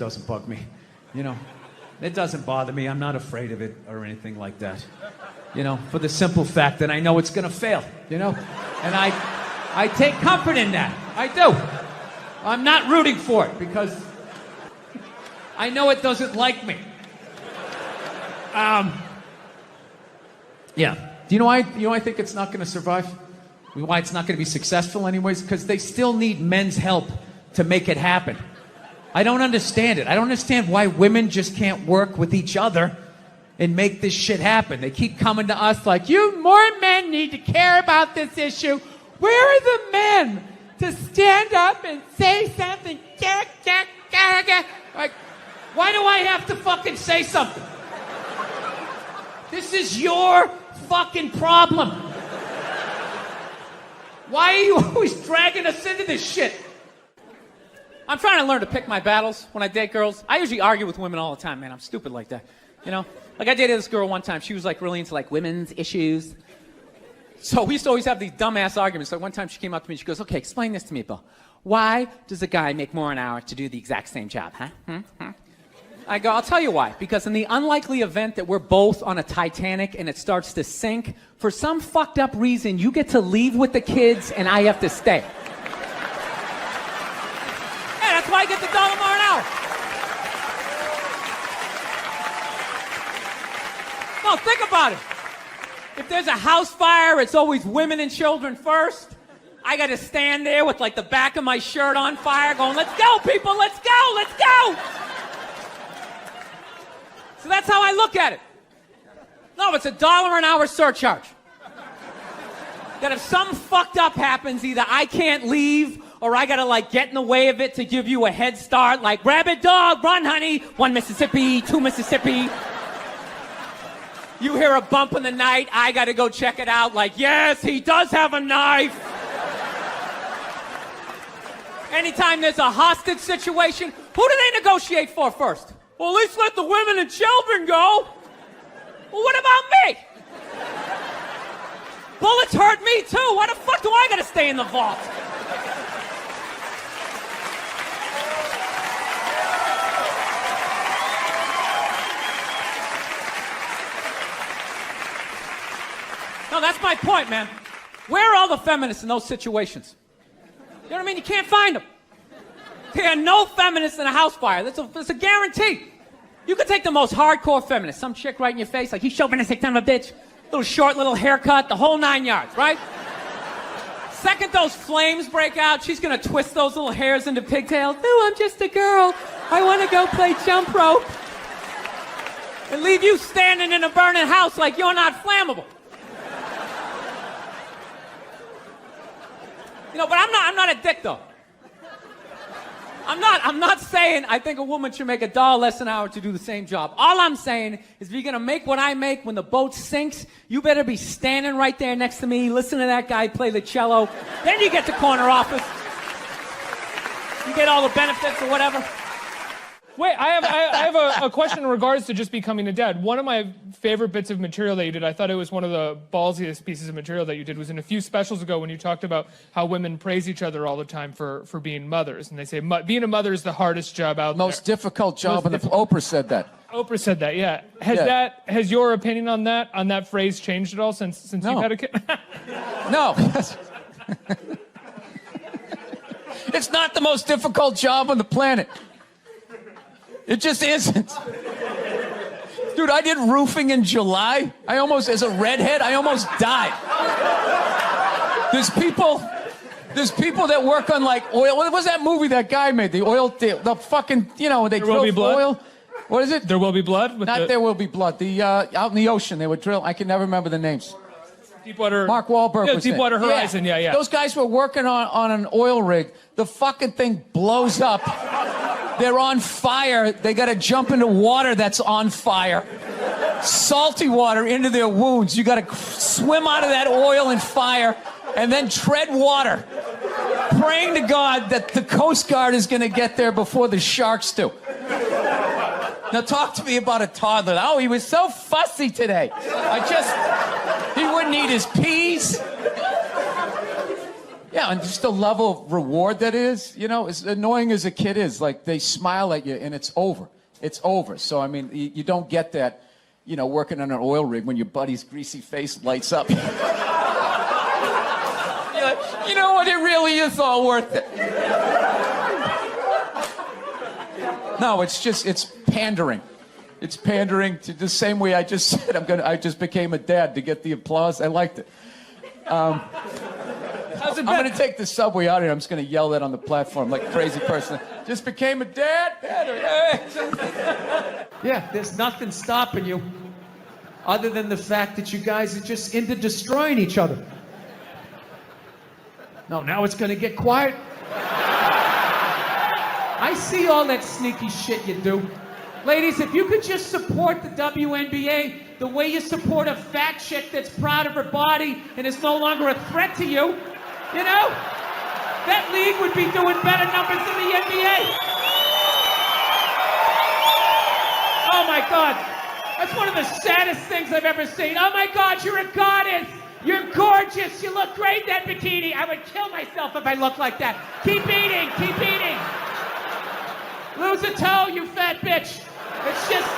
doesn't bug me, you know. It doesn't bother me. I'm not afraid of it or anything like that. You know, for the simple fact that I know it's gonna fail, you know? And I take comfort in that. I do. I'm not rooting for it because I know it doesn't like me. Yeah. Do you know why I think it's not gonna survive? Why it's not gonna be successful anyways? Because they still need men's help to make it happen. I don't understand it. I don't understand why women just can't work with each other and make this shit happen. They keep coming to us like, you more men need to care about this issue. Where are the men to stand up and say something? Like, why do I have to fucking say something? This is your fucking problem. Why are you always dragging us into this shit? I'm trying to learn to pick my battles when I date girls. I usually argue with women all the time, man. I'm stupid like that, you know? Like, I dated this girl one time. She was, like, really into, like, women's issues. So we used to always have these dumbass arguments. So one time she came up to me and she goes, okay, explain this to me, Bill. Why does a guy make more an hour to do the exact same job, huh? I go, I'll tell you why. Because in the unlikely event that we're both on a Titanic and it starts to sink, for some fucked up reason, you get to leave with the kids and I have to stay. That's why I get the $1 more an hour. No, think about it. If there's a house fire, it's always women and children first. I got to stand there with like the back of my shirt on fire going, let's go, people, let's go, let's go. So that's how I look at it. No, it's a $1 an hour surcharge. That if something fucked up happens, either I can't leave or I gotta like get in the way of it to give you a head start, like rabid dog, run honey, 1 Mississippi, 2 Mississippi. You hear a bump in the night, I gotta go check it out, like, yes, he does have a knife. Anytime there's a hostage situation, who do they negotiate for first? Well, at least let the women and children go. Well, what about me? Bullets hurt me too. Why the fuck do I gotta stay in the vault? No, that's my point, man. Where are all the feminists in those situations? You know what I mean? You can't find them. There are no feminists in a house fire. That's a guarantee. You could take the most hardcore feminist, some chick right in your face, like, you chauvinistic son of a bitch, little short, little haircut, the whole 9 yards, right? Second those flames break out, she's gonna twist those little hairs into pigtails. No, I'm just a girl. I wanna go play jump rope. And leave you standing in a burning house like you're not flammable. You know, but I'm not a dick, though. I'm not saying I think a woman should make $1 less an hour to do the same job. All I'm saying is if you're going to make what I make when the boat sinks, you better be standing right there next to me, listen to that guy play the cello. Then you get the corner office. You get all the benefits or whatever. Wait, I have a question in regards to just becoming a dad. One of my favorite bits of material that you did, I thought it was one of the ballsiest pieces of material that you did, was in a few specials ago when you talked about how women praise each other all the time for being mothers. And they say being a mother is the hardest job out there. Most difficult job. Oprah said that. Oprah said that, yeah. Has your opinion on that phrase changed at all since you've had a kid? No. It's not the most difficult job on the planet. It just isn't. Dude, I did roofing in July. As a redhead, I almost died. There's people that work on like oil. What was that movie that guy made? The oil, the fucking, you know, they drill oil. What is it? There Will Be Blood? There Will Be Blood. The out in the ocean, they would drill. I can never remember the names. Deepwater. Mark Wahlberg was Deepwater Horizon, yeah. Those guys were working on an oil rig. The fucking thing blows up. They're on fire. They got to jump into water that's on fire. Salty water into their wounds. You got to swim out of that oil and fire and then tread water, praying to God that the Coast Guard is going to get there before the sharks do. Now talk to me about a toddler. Oh, he was so fussy today. He wouldn't eat his peas. Yeah, and just the level of reward that is, you know, as annoying as a kid is, like they smile at you and it's over. It's over. So, I mean, you don't get that, you know, working on an oil rig when your buddy's greasy face lights up. You're like, you know what, it really is all worth it. No, it's pandering. It's pandering to the same way I just said I just became a dad to get the applause. I liked it. I'm going to take the subway out here. I'm just going to yell that on the platform like a crazy person. Just became a dad. Yeah, there's nothing stopping you other than the fact that you guys are just into destroying each other. No, now it's going to get quiet. I see all that sneaky shit you do. Ladies, if you could just support the WNBA the way you support a fat chick that's proud of her body and is no longer a threat to you, you know, that league would be doing better numbers than the NBA. Oh my God, that's one of the saddest things I've ever seen. Oh my God, you're a goddess. You're gorgeous. You look great in that bikini. I would kill myself if I looked like that. Keep eating, keep eating. Lose a toe, you fat bitch. It's just...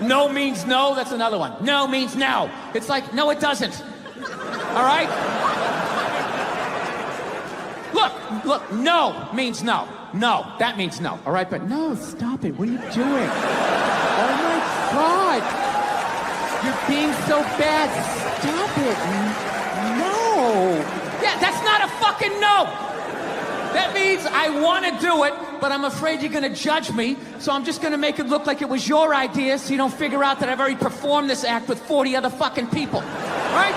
No means no, that's another one. No means no. It's like, no, it doesn't. All right? Look, no means no. No, that means no. All right, but no, stop it. What are you doing? Oh my God. You're being so bad. Stop it. No. Yeah, that's not a fucking no. That means I want to do it, but I'm afraid you're going to judge me, so I'm just going to make it look like it was your idea so you don't figure out that I've already performed this act with 40 other fucking people. Right?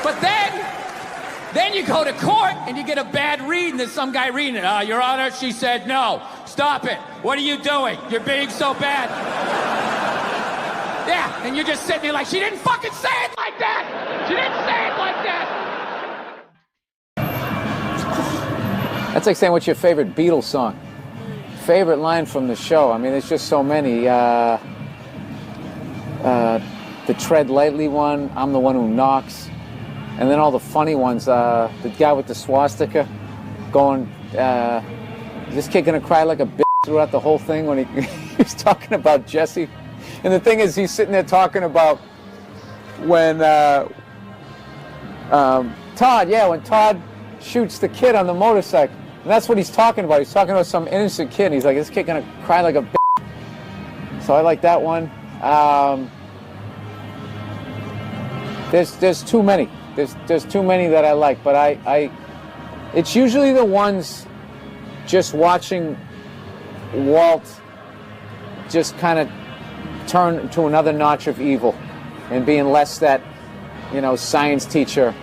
But then you go to court and you get a bad read and there's some guy reading it. Your Honor, she said no. Stop it. What are you doing? You're being so bad. Yeah, and you're just sitting there like, she didn't fucking say it like that. She didn't say it like that. That's like saying, what's your favorite Beatles song? Favorite line from the show? I mean, there's just so many. The Tread Lightly one, I'm the One Who Knocks. And then all the funny ones. The guy with the swastika going, is this kid gonna cry like a bitch throughout the whole thing when he's talking about Jesse? And the thing is, he's sitting there talking about when Todd shoots the kid on the motorcycle. And that's what he's talking about. He's talking about some innocent kid. He's like, this kid gonna cry like a bitch. So I like that one. There's too many. There's too many that I like, but it's usually the ones just watching Walt just kind of turn to another notch of evil and being less that, you know, science teacher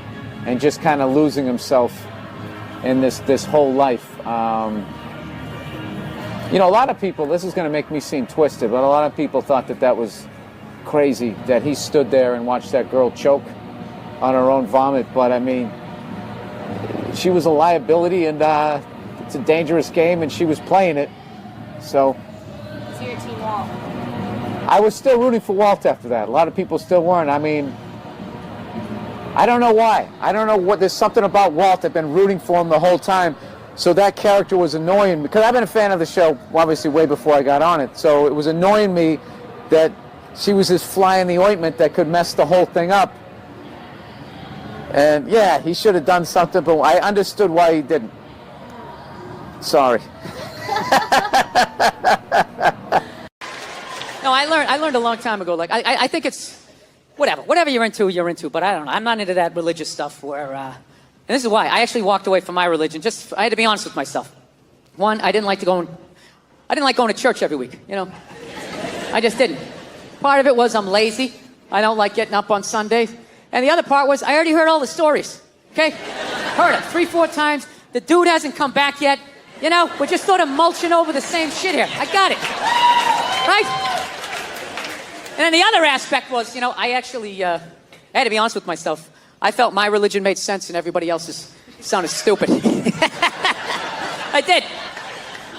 and just kind of losing himself in this whole life. You know, a lot of people, this is going to make me seem twisted, but a lot of people thought that was crazy, that he stood there and watched that girl choke on her own vomit. But I mean, she was a liability, and it's a dangerous game, and she was playing it. So your team Walt? I was still rooting for Walt after that. A lot of people still weren't. I mean, I don't know why. I don't know what. There's something about Walt. I've been rooting for him the whole time. So that character was annoying because I've been a fan of the show, obviously, way before I got on it. So it was annoying me that she was this fly in the ointment that could mess the whole thing up. And yeah, he should have done something, but I understood why he didn't. Sorry. No, I learned a long time ago. Like I think it's whatever you're into. But I don't know. I'm not into that religious stuff where. And this is why I actually walked away from my religion. Just I had to be honest with myself. One, I didn't like going to church every week. You know, I just didn't. Part of it was I'm lazy. I don't like getting up on Sundays. And the other part was I already heard all the stories. Okay, heard it 3-4 times. The dude hasn't come back yet. You know, we're just sort of mulching over the same shit here. I got it. Right? And then the other aspect was, you know, I actually I had to be honest with myself. I felt my religion made sense and everybody else's sounded stupid. I did.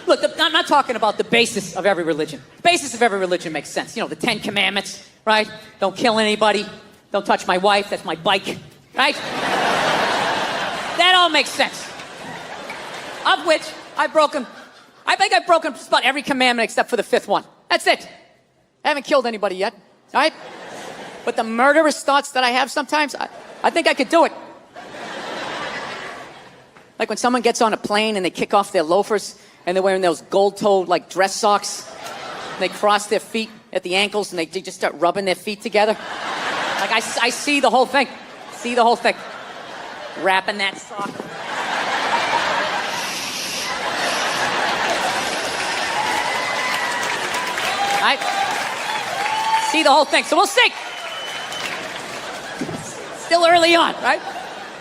Look, I'm not talking about the basis of every religion. The basis of every religion makes sense. You know, the 10 Commandments, right? Don't kill anybody. Don't touch my wife. That's my bike. right? That all makes sense. Of which I think I've broken just about every commandment except for the fifth one. That's it. I haven't killed anybody yet, all right? But the murderous thoughts that I have sometimes, I think I could do it. Like when someone gets on a plane and they kick off their loafers and they're wearing those gold-toed like dress socks. And they cross their feet at the ankles and they just start rubbing their feet together. Like I see the whole thing. See the whole thing. Wrapping that sock. Right? See the whole thing. So we'll see. Still early on, right?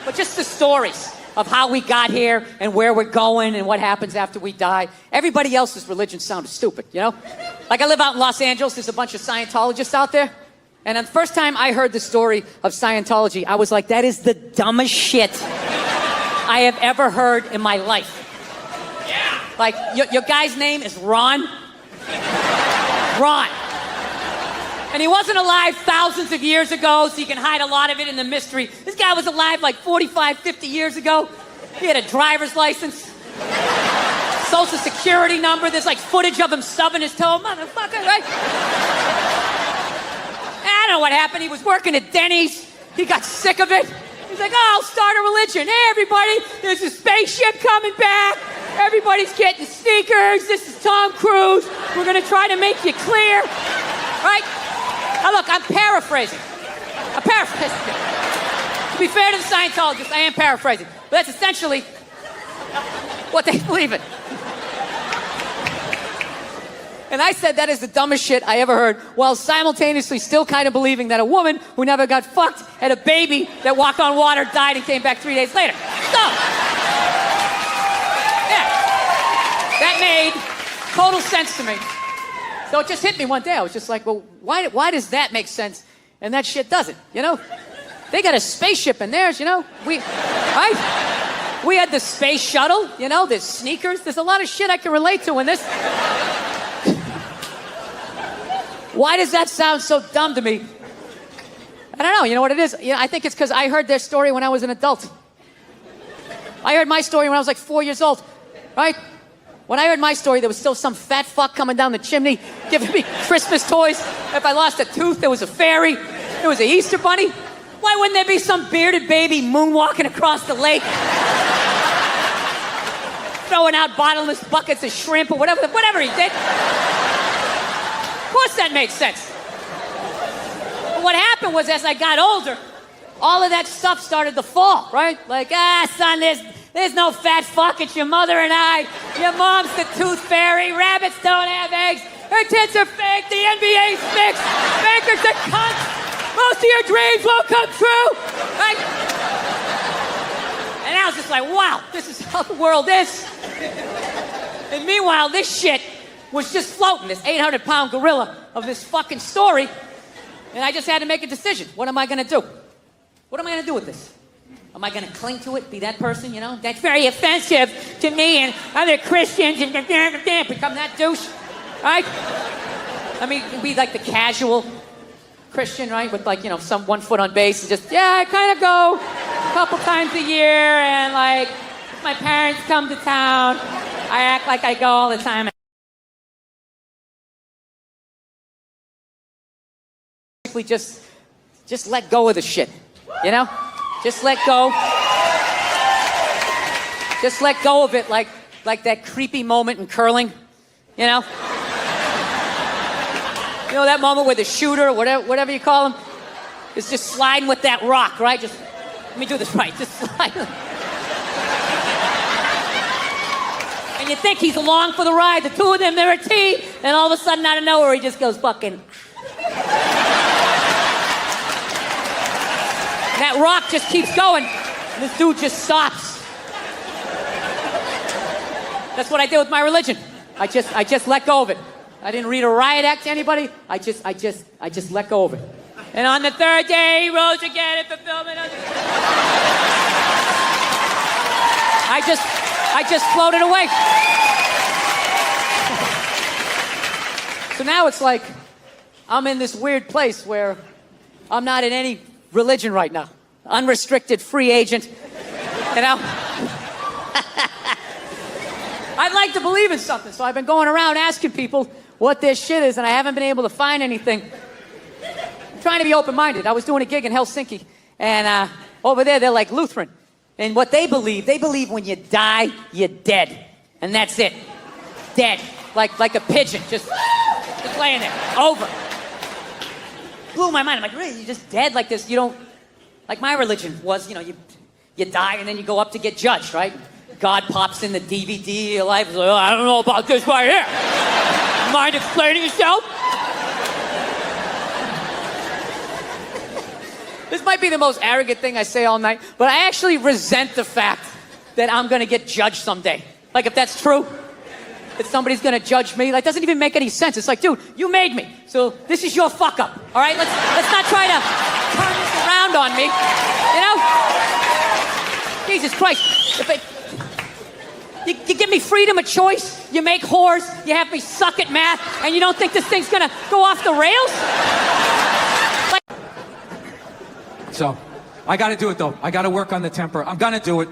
But just the stories of how we got here and where we're going and what happens after we die. Everybody else's religion sounded stupid, you know? Like I live out in Los Angeles, there's a bunch of Scientologists out there. And the first time I heard the story of Scientology, I was like, that is the dumbest shit I have ever heard in my life. Yeah. Like, your guy's name is Ron. Ron. And he wasn't alive thousands of years ago, so you can hide a lot of it in the mystery. This guy was alive like 45, 50 years ago. He had a driver's license, social security number. There's like footage of him stubbing his toe. Motherfucker, right? I don't know what happened. He was working at Denny's. He got sick of it. He's like, oh, I'll start a religion. Hey, everybody, there's a spaceship coming back. Everybody's getting sneakers. This is Tom Cruise. We're going to try to make you clear. Right? Now, look, I'm paraphrasing. I'm paraphrasing. To be fair to the Scientologists, I am paraphrasing. But that's essentially what they believe in. And I said that is the dumbest shit I ever heard, while simultaneously still kind of believing that a woman who never got fucked had a baby that walked on water, died, and came back 3 days later. So, yeah. That made total sense to me. So it just hit me one day. I was just like, well, why does that make sense and that shit doesn't, you know? They got a spaceship in theirs, you know? Right? We had the space shuttle, you know? There's sneakers. There's a lot of shit I can relate to in this. Why does that sound so dumb to me? I don't know. You know what it is? You know, I think it's because I heard their story when I was an adult. I heard my story when I was like 4 years old, right? When I heard my story, there was still some fat fuck coming down the chimney giving me Christmas toys. If I lost a tooth, there was a fairy. There was an Easter bunny. Why wouldn't there be some bearded baby moonwalking across the lake? Throwing out bottomless buckets of shrimp or whatever he did. Of course that made sense. But what happened was, as I got older, all of that stuff started to fall, right? Like, son, there's no fat fuck, it's your mother and I. Your mom's the tooth fairy, rabbits don't have eggs, her tits are fake, the NBA's mixed, bankers are cunts, most of your dreams won't come true, right? And I was just like, wow, this is how the world is. And meanwhile, this shit was just floating, this 800-pound gorilla of this fucking story, and I just had to make a decision. What am I gonna do? What am I gonna do with this? Am I gonna cling to it, be that person, you know? That's very offensive to me and other Christians and become that douche, right? I mean, be like the casual Christian, right? With like, you know, some 1 foot on base and just, I kind of go a couple times a year and like, if my parents come to town, I act like I go all the time. Just let go of the shit, you know? Just let go. Just let go of it like that creepy moment in curling, you know? You know that moment where the shooter, or whatever you call him, is just sliding with that rock, right? Just, let me do this right, just slide. And you think he's along for the ride, the two of them, they're a team, and all of a sudden out of nowhere he just goes fucking... That rock just keeps going, and this dude just stops. That's what I did with my religion. I just let go of it. I didn't read a riot act to anybody. I just let go of it. And on the third day, he rose again in fulfillment of the... I just floated away. So now it's like I'm in this weird place where I'm not in any religion right now. unrestricted free agent. You know? I'd like to believe in something, so I've been going around asking people what their shit is, and I haven't been able to find anything. I'm trying to be open-minded. I was doing a gig in Helsinki, and over there, they're like Lutheran. And what they believe when you die, you're dead. And that's it. Dead. Like a pigeon, just laying there. Over. Blew my mind. I'm like, really? You're just dead like this? You don't... Like my religion was, you know, you die and then you go up to get judged, right? God pops in the DVD of your life. He's like, oh, I don't know about this right here. Mind explaining yourself? This might be the most arrogant thing I say all night, but I actually resent the fact that I'm gonna get judged someday. Like, if that's true, that somebody's gonna judge me, that doesn't even make any sense. It's like, dude, you made me, so this is your fuck up, all right? Let's not try to turn this around on me, you know? Jesus Christ. You give me freedom of choice, you make whores, you have me suck at math, and you don't think this thing's gonna go off the rails? So, I gotta do it though. I gotta work on the temper. I'm gonna do it.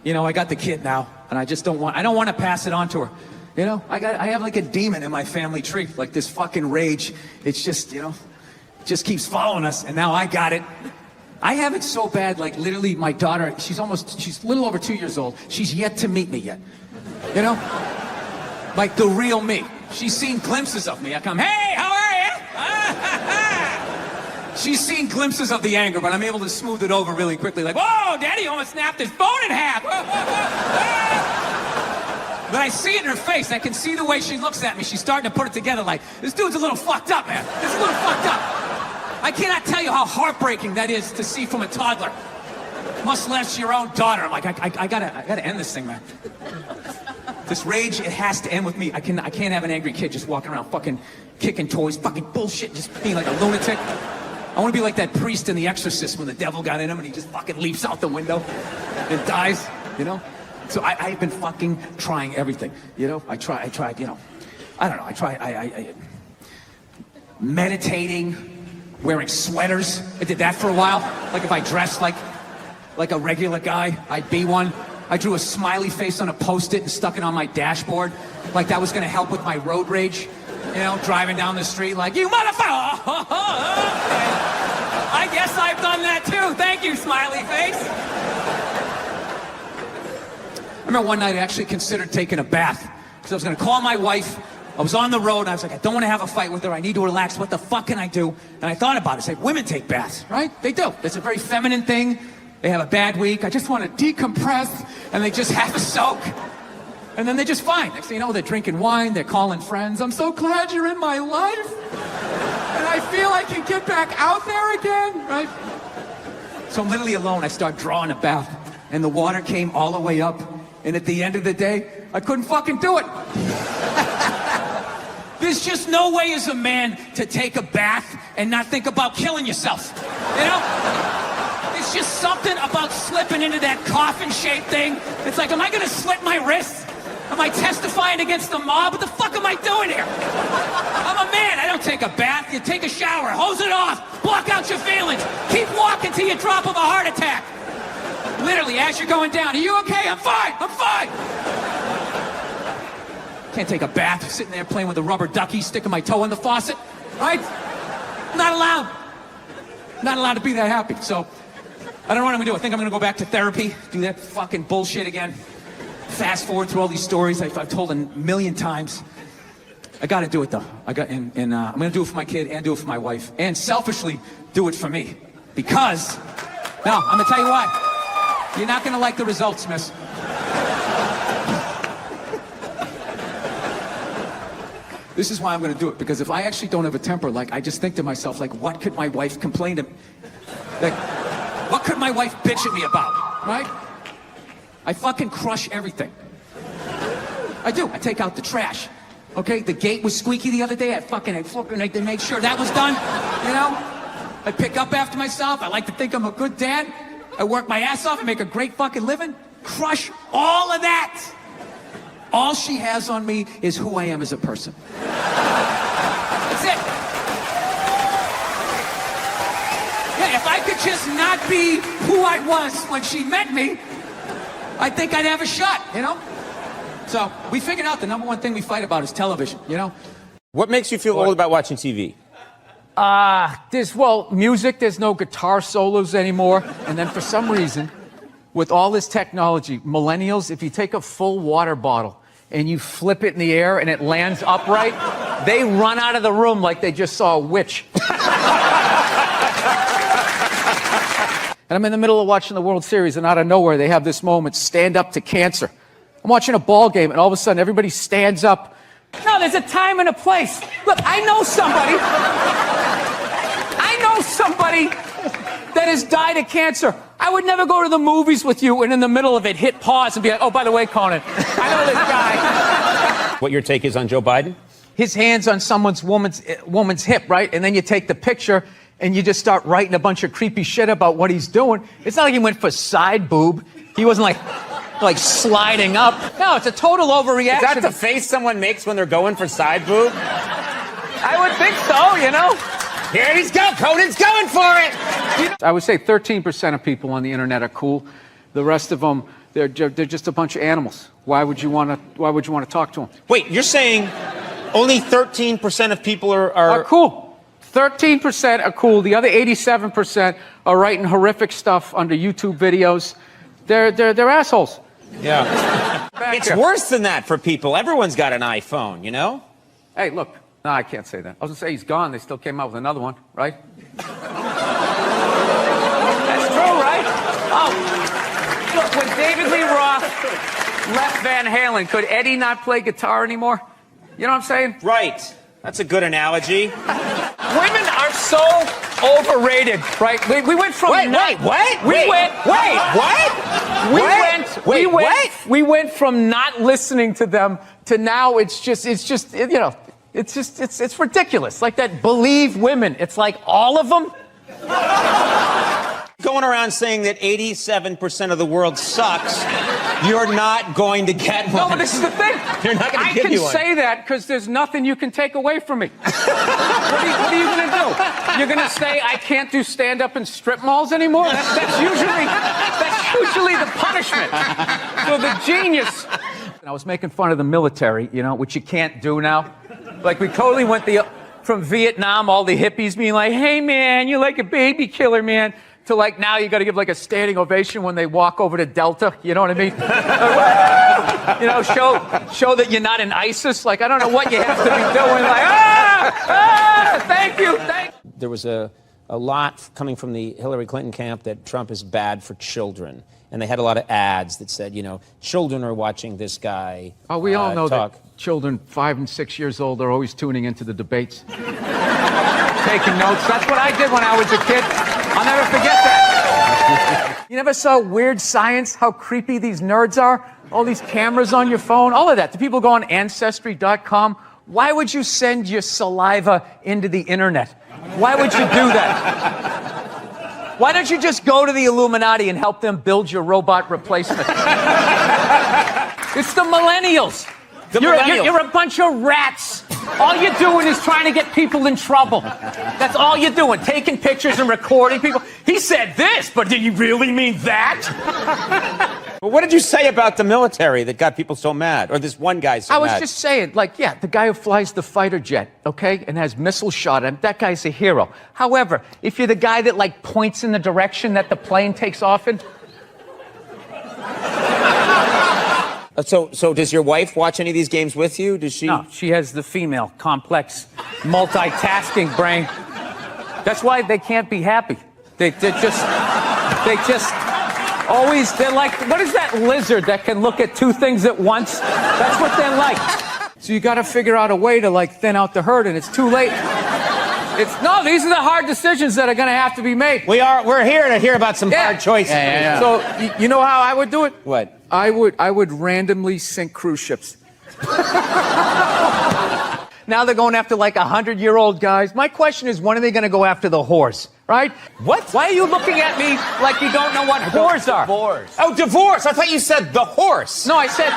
You know, I got the kid now, and I don't want to pass it on to her. You know, I have like a demon in my family tree, like this fucking rage. It's just, you know, just keeps following us, and now I got it. I have it so bad, like literally my daughter, she's a little over 2 years old. She's yet to meet me yet. You know? Like the real me. She's seen glimpses of me. I come, hey, how are you? She's seen glimpses of the anger, but I'm able to smooth it over really quickly. Like, whoa, Daddy almost snapped his phone in half. But I see it in her face. I can see the way she looks at me. She's starting to put it together like, this dude's a little fucked up, man. This is a little fucked up. I cannot tell you how heartbreaking that is to see from a toddler. Much less your own daughter. I'm like, I gotta end this thing, man. This rage, it has to end with me. I can't have an angry kid just walking around fucking kicking toys, fucking bullshit, just being like a lunatic. I want to be like that priest in The Exorcist when the devil got in him and he just fucking leaps out the window and dies, you know? So I've been fucking trying everything, you know? I tried, you know, I don't know, I meditating, wearing sweaters. I did that for a while. Like if I dressed like a regular guy, I'd be one. I drew a smiley face on a Post-it and stuck it on my dashboard. Like that was gonna help with my road rage. You know, driving down the street like, you motherfucker! I guess I've done that too. Thank you, smiley face. I remember one night I actually considered taking a bath. Because I was gonna call my wife. I was on the road and I was like, I don't want to have a fight with her. I need to relax. What the fuck can I do? And I thought about it. I said, women take baths, right? They do. It's a very feminine thing. They have a bad week. I just want to decompress. And they just have a soak. And then they're just fine. Next thing you know, they're drinking wine. They're calling friends. I'm so glad you're in my life. And I feel I can get back out there again, right? So I'm literally alone. I start drawing a bath. And the water came all the way up. And at the end of the day, I couldn't fucking do it. There's just no way as a man to take a bath and not think about killing yourself. You know? It's just something about slipping into that coffin-shaped thing. It's like, am I gonna slit my wrists? Am I testifying against the mob? What the fuck am I doing here? I'm a man. I don't take a bath. You take a shower, hose it off, block out your feelings. Keep walking till you drop of a heart attack. Literally, as you're going down, are you okay? I'm fine. I'm fine. Can't take a bath, sitting there playing with a rubber ducky, sticking my toe in the faucet, right? Not allowed. Not allowed to be that happy. So, I don't know what I'm gonna do. I think I'm gonna go back to therapy, do that fucking bullshit again. Fast forward through all these stories I've told a million times. I gotta do it though. I'm gonna do it for my kid and do it for my wife. And selfishly, do it for me. Because, now, I'm gonna tell you why. You're not gonna like the results, miss. This is why I'm gonna do it, because if I actually don't have a temper, like, I just think to myself, like, what could my wife complain to me? Like, what could my wife bitch at me about, right? I fucking crush everything. I do, I take out the trash. Okay, the gate was squeaky the other day, I made sure that was done, you know? I pick up after myself, I like to think I'm a good dad. I work my ass off, I make a great fucking living. Crush all of that. All she has on me is who I am as a person. That's it. Yeah, if I could just not be who I was when she met me, I think I'd have a shot, you know? So we figured out the number one thing we fight about is television, you know? What makes you feel old about watching TV? Well, music, there's no guitar solos anymore. And then for some reason, with all this technology, millennials, if you take a full water bottle and you flip it in the air and it lands upright, they run out of the room like they just saw a witch. And I'm in the middle of watching the World Series, and out of nowhere, they have this moment, stand up to cancer. I'm watching a ball game, and all of a sudden, everybody stands up. No, there's a time and a place. Look, I know somebody that has died of cancer. I would never go to the movies with you and in the middle of it hit pause and be like, oh, by the way, Conan, I know this guy. What your take is on Joe Biden? His hand's on woman's hip, right? And then you take the picture and you just start writing a bunch of creepy shit about what he's doing. It's not like he went for side boob. He wasn't like sliding up. No, it's a total overreaction. Is that the face someone makes when they're going for side boob? I would think so, you know? Here he's go, Conan's going for it! I would say 13% of people on the internet are cool. The rest of them, they're just a bunch of animals. Why would you want to talk to them? Wait, you're saying only 13% of people Are cool. 13% are cool. The other 87% are writing horrific stuff under YouTube videos. They're assholes. Yeah. It's worse than that for people. Everyone's got an iPhone, you know? Hey, look. No, I can't say that. I was going to say he's gone. They still came out with another one, right? That's true, right? Oh, look, when David Lee Roth left Van Halen, could Eddie not play guitar anymore? You know what I'm saying? Right. That's a good analogy. Women are so overrated, right? We went from we went from not listening to them to now it's ridiculous. Like that Believe women. It's like all of them. Going around saying that 87% of the world sucks, you're not going to get one. No, but this is the thing. You're not going to give you one. I can say that because there's nothing you can take away from me. What are you going to do? You're going to say I can't do stand-up in strip malls anymore? That's usually the punishment. So the genius. I was making fun of the military, you know, which you can't do now. Like we totally went from Vietnam, all the hippies being like, hey, man, you're like a baby killer, man. To like now you got to give like a standing ovation when they walk over to Delta. You know what I mean? You know, show that you're not in ISIS. Like I don't know what you have to be doing. Like thank you. There was a lot coming from the Hillary Clinton camp that Trump is bad for children. And they had a lot of ads that said, you know, children are watching this guy. Oh, we all know talk. that children 5 and 6 years old are always tuning into the debates. Taking notes. That's what I did when I was a kid. I'll never forget that. You never saw Weird Science, how creepy these nerds are? All these cameras on your phone, all of that. The people go on Ancestry.com. Why would you send your saliva into the internet? Why would you do that? Why don't you just go to the Illuminati and help them build your robot replacement? It's the millennials. You're a bunch of rats. All you're doing is trying to get people in trouble. That's all you're doing, taking pictures and recording people. He said this, but did he really mean that? Well, what did you say about the military that got people so mad? Or this one guy so mad? I was just saying, like, yeah, the guy who flies the fighter jet, okay, and has missile shot at him, that guy's a hero. However, if you're the guy that, like, points in the direction that the plane takes off in... So does your wife watch any of these games with you? Does she? No, she has the female, complex, multitasking brain. That's why they can't be happy. They just always, they're like, what is that lizard that can look at two things at once? That's what they're like. So you got to figure out a way to, like, thin out the herd, and it's too late. No, these are the hard decisions that are going to have to be made. We're here to hear about some hard choices. Yeah. So you know how I would do it? What? I would randomly sink cruise ships. Now they're going after like 100-year-old guys. My question is, when are they going to go after the whores? Right? What? Why are you looking at me like you don't know what whores are? Divorce. Oh, divorce. I thought you said the horse. No, I said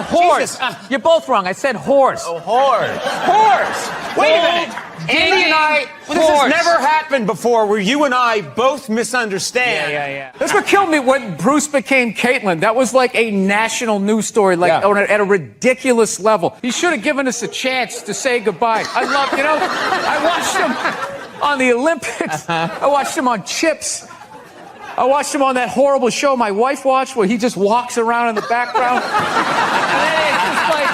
whores. You're both wrong. I said whores. Oh, whores. Whores. Wait a minute. Andy and I, this has never happened before where you and I both misunderstand. Yeah. That's what killed me when Bruce became Caitlyn. That was like a national news story, like at a ridiculous level. He should have given us a chance to say goodbye. I watched him on the Olympics. I watched him on Chips. I watched him on that horrible show my wife watched where he just walks around in the background. And it's just like,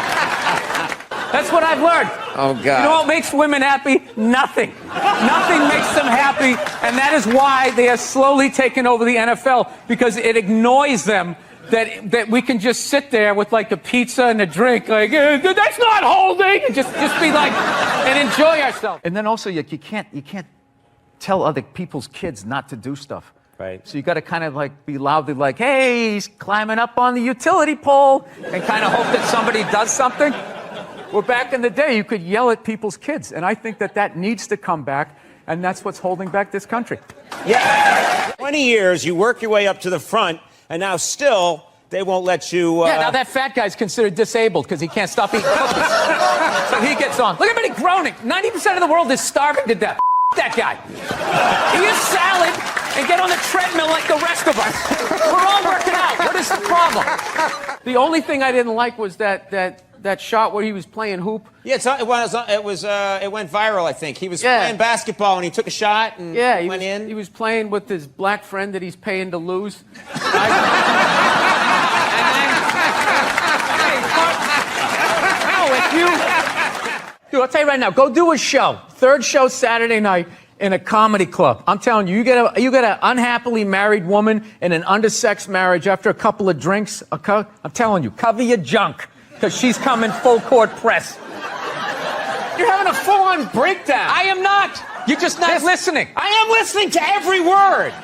that's what I've learned. Oh, God. You know what makes women happy? Nothing. Nothing makes them happy, and that is why they are slowly taking over the NFL, because it annoys them that we can just sit there with like a pizza and a drink, like, that's not holding, and just be like, and enjoy ourselves. And then also, you can't tell other people's kids not to do stuff. Right. So you got to kind of like be loudly like, hey, he's climbing up on the utility pole, and kind of hope that somebody does something. Well, back in the day, you could yell at people's kids, and I think that needs to come back, and that's what's holding back this country. Yeah. 20 years, you work your way up to the front, and now still they won't let you. Yeah, now that fat guy's considered disabled because he can't stop eating cookies. So he gets on. Look at him groaning. 90% of the world is starving to death. That guy. Eat a salad and get on the treadmill like the rest of us. We're all working out. What is the problem? The only thing I didn't like was that shot where he was playing hoop. Yeah, it went viral, I think. He was playing basketball and he took a shot and went in. He was playing with his black friend that he's paying to lose. Dude, I'll tell you right now, go do a show. Third show Saturday night in a comedy club. I'm telling you, you get an unhappily married woman in an undersexed marriage after a couple of drinks. I'm telling you, cover your junk, because she's coming full court press. You're having a full-on breakdown. I am not. You're just not listening. I am listening to every word.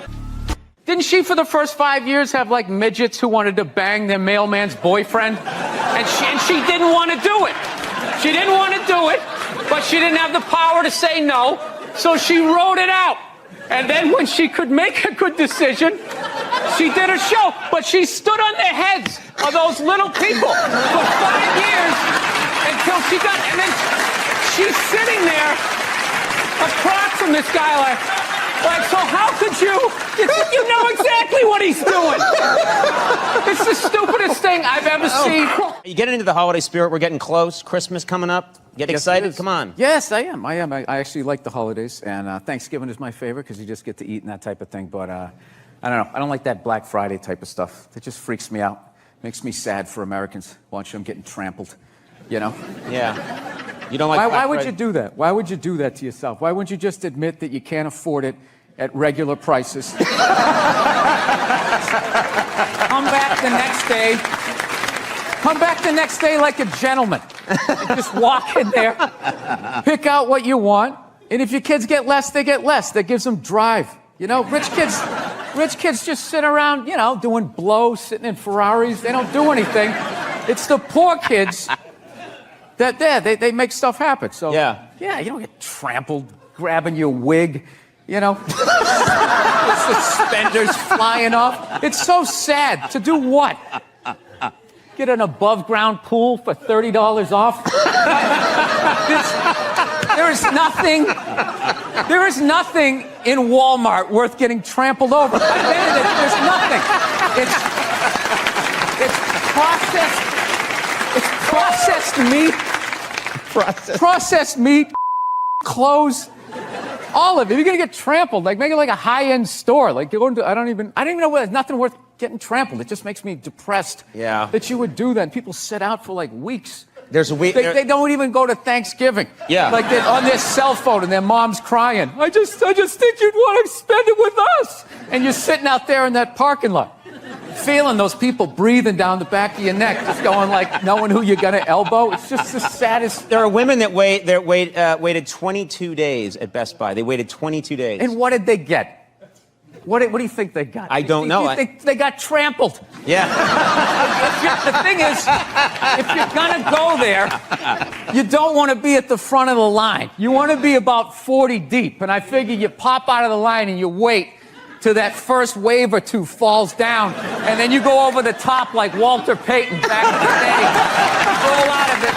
Didn't she, for the first 5 years, have like midgets who wanted to bang their mailman's boyfriend? And she didn't want to do it. She didn't want to do it, but she didn't have the power to say no, so she wrote it out. And then when she could make a good decision, she did a show. But she stood on the heads of those little people for 5 years until she got, and then she's sitting there across from this guy like, so how could you know exactly what he's doing. It's the stupidest thing I've ever seen. Are you getting into the holiday spirit? We're getting close. Christmas coming up. Get excited? Come on. Yes, I am. I actually like the holidays, and Thanksgiving is my favorite because you just get to eat and that type of thing. But I don't know. I don't like that Black Friday type of stuff. It just freaks me out. Makes me sad for Americans watching them getting trampled. You know? Yeah. You don't like why would you do that? Why would you do that to yourself? Why wouldn't you just admit that you can't afford it at regular prices? Come back the next day. Come back the next day like a gentleman. And just walk in there, pick out what you want, and if your kids get less, they get less. That gives them drive. You know, rich kids just sit around, you know, doing blow, sitting in Ferraris. They don't do anything. It's the poor kids that they make stuff happen. So yeah, you don't get trampled grabbing your wig, you know, suspenders flying off. It's so sad. To do what? Get an above-ground pool for $30 off? There is nothing in Walmart worth getting trampled over. There's nothing. It's processed meat. Processed meat, clothes, all of it. You're gonna get trampled. Like, make it like a high-end store. Like, I don't even know where. There's nothing worth getting trampled. It just makes me depressed. Yeah. That you would do that. And people sit out for like weeks. There's a week. They don't even go to Thanksgiving. Yeah. Like they're on their cell phone and their mom's crying. I just think you'd want to spend it with us. And you're sitting out there in that parking lot, feeling those people breathing down the back of your neck, just going like, knowing who you're gonna elbow. It's just the saddest. There are women that waited 22 days at Best Buy. They waited 22 days. And what did they get? What do you think they got? I don't know. They got trampled. Yeah. The thing is, if you're gonna go there, you don't want to be at the front of the line. You want to be about 40 deep. And I figure you pop out of the line and you wait till that first wave or two falls down, and then you go over the top like Walter Payton back in the day. Roll out of it.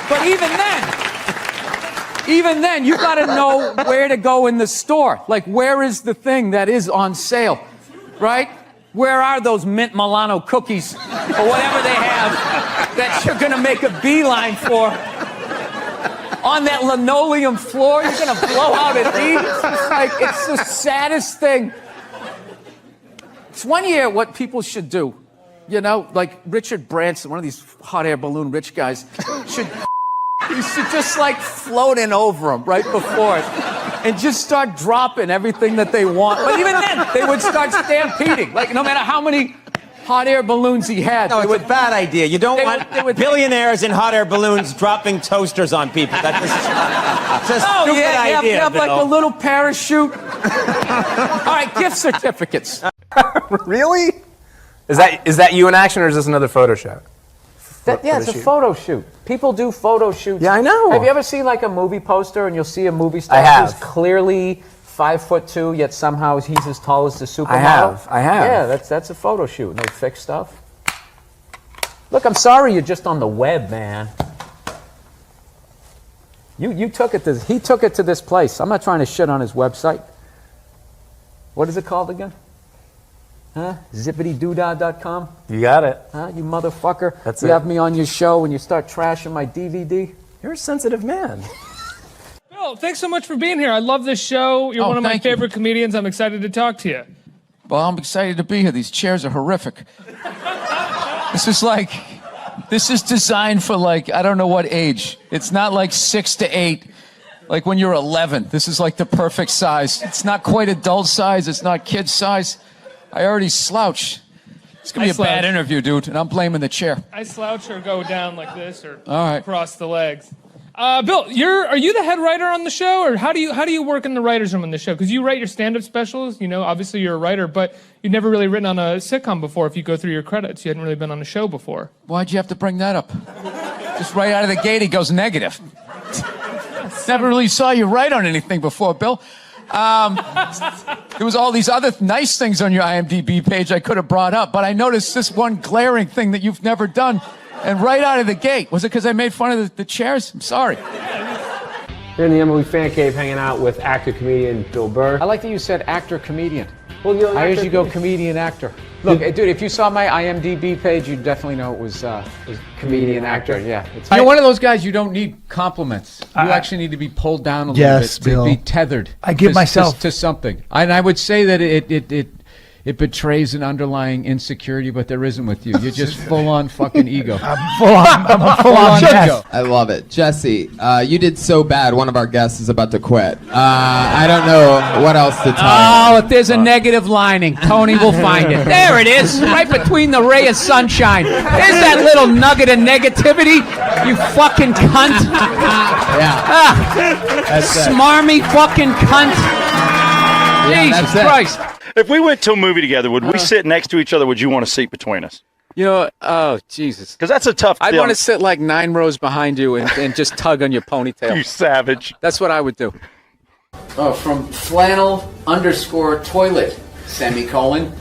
But even then, even then, you got to know where to go in the store. Like, where is the thing that is on sale, right? Where are those mint Milano cookies or whatever they have that you're going to make a beeline for? On that linoleum floor, you're going to blow out at these? It's the saddest thing. It's one year what people should do. You know, like Richard Branson, one of these hot air balloon rich guys, you should just like float in over them right before it and just start dropping everything that they want. But even then, they would start stampeding. Like, no matter how many hot air balloons he had. No, it's a bad idea. You don't want billionaires in hot air balloons dropping toasters on people. That's just a stupid idea. You have like a little parachute. All right, gift certificates. Really? Is that you in action, or is this another photo shoot? Yeah, it's a photo shoot. People do photo shoots. Yeah, I know. Have you ever seen like a movie poster and you'll see a movie star I have. who's clearly 5'2", yet somehow he's as tall as the supermodel? I have. Yeah, that's a photo shoot. And they fix stuff. Look, I'm sorry you're just on the web, man. You took it to, he took it to this place. I'm not trying to shit on his website. What is it called again? Huh? Zippitydoodah.com? You got it. Huh? You motherfucker. That's you it. have me on your show and you start trashing my DVD? You're a sensitive man. Bill, thanks so much for being here. I love this show. You're one of my thank you. favorite comedians. I'm excited to talk to you. Well, I'm excited to be here. These chairs are horrific. This is designed for like, I don't know what age. It's not like 6 to 8, like when you're 11. This is like the perfect size. It's not quite adult size. It's not kid size. I already slouch. It's going to be a bad interview, dude, and I'm blaming the chair. I slouch or go down like this or All right. cross the legs. Bill, are you the head writer on the show, or how do you work in the writer's room on the show? Because you write your stand-up specials, you know, obviously you're a writer, but you've never really written on a sitcom before. If you go through your credits, you hadn't really been on a show before. Why'd you have to bring that up? Just right out of the gate, he goes negative. Never really saw you write on anything before, Bill. There was all these other nice things on your IMDb page I could have brought up, but I noticed this one glaring thing that you've never done, and right out of the gate. Was it because I made fun of the chairs? I'm sorry. Here in the Emily Fan Cave hanging out with actor-comedian Bill Burr. I like that you said actor-comedian. Well, you're an I actor- usually go comedian-actor. Look, dude, if you saw my IMDb page, you'd definitely know it was comedian-actor. Yeah. You're one of those guys, you don't need compliments. You actually need to be pulled down a little bit to Bill. be tethered. I give myself to something. And I would say that it betrays an underlying insecurity, but there isn't with you. You're just full-on fucking ego. I'm a full-on ego. I love it. Jesse, you did so bad, one of our guests is about to quit. I don't know what else to tell you. Oh, if there's a negative lining, Tony will find it. There it is, right between the ray of sunshine. There's that little nugget of negativity, you fucking cunt. That's it. Smarmy fucking cunt. Jesus that's it. Christ. If we went to a movie together, would we sit next to each other? Would you want a seat between us? You know, oh, Jesus. Because that's a tough I'd deal. want to sit like 9 rows behind you and just tug on your ponytail. You savage. That's what I would do. Oh, from flannel_toilet, semicolon.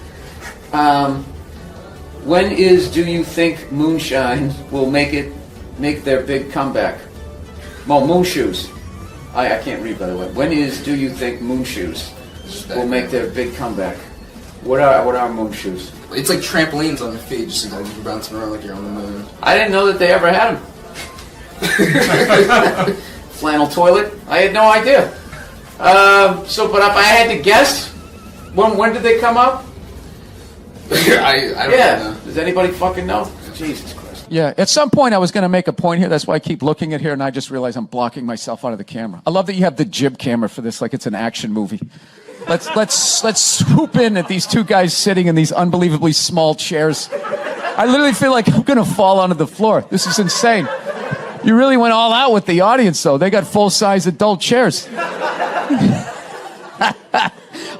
When do you think moonshine will make their big comeback? Well, moonshoes. I can't read, by the way. Do you think moonshoes will make their big comeback? What are moonshoes? It's like trampolines on your feet, just like you're bouncing around like you're on the moon. I didn't know that they ever had them. Flannel toilet? I had no idea. But if I had to guess, when did they come out? I don't know. Does anybody fucking know? Jesus Christ. Yeah, at some point I was going to make a point here. That's why I keep looking at here, and I just realize I'm blocking myself out of the camera. I love that you have the jib camera for this, like it's an action movie. Let's swoop in at these two guys sitting in these unbelievably small chairs. I literally feel like I'm going to fall onto the floor. This is insane. You really went all out with the audience, though. They got full-size adult chairs.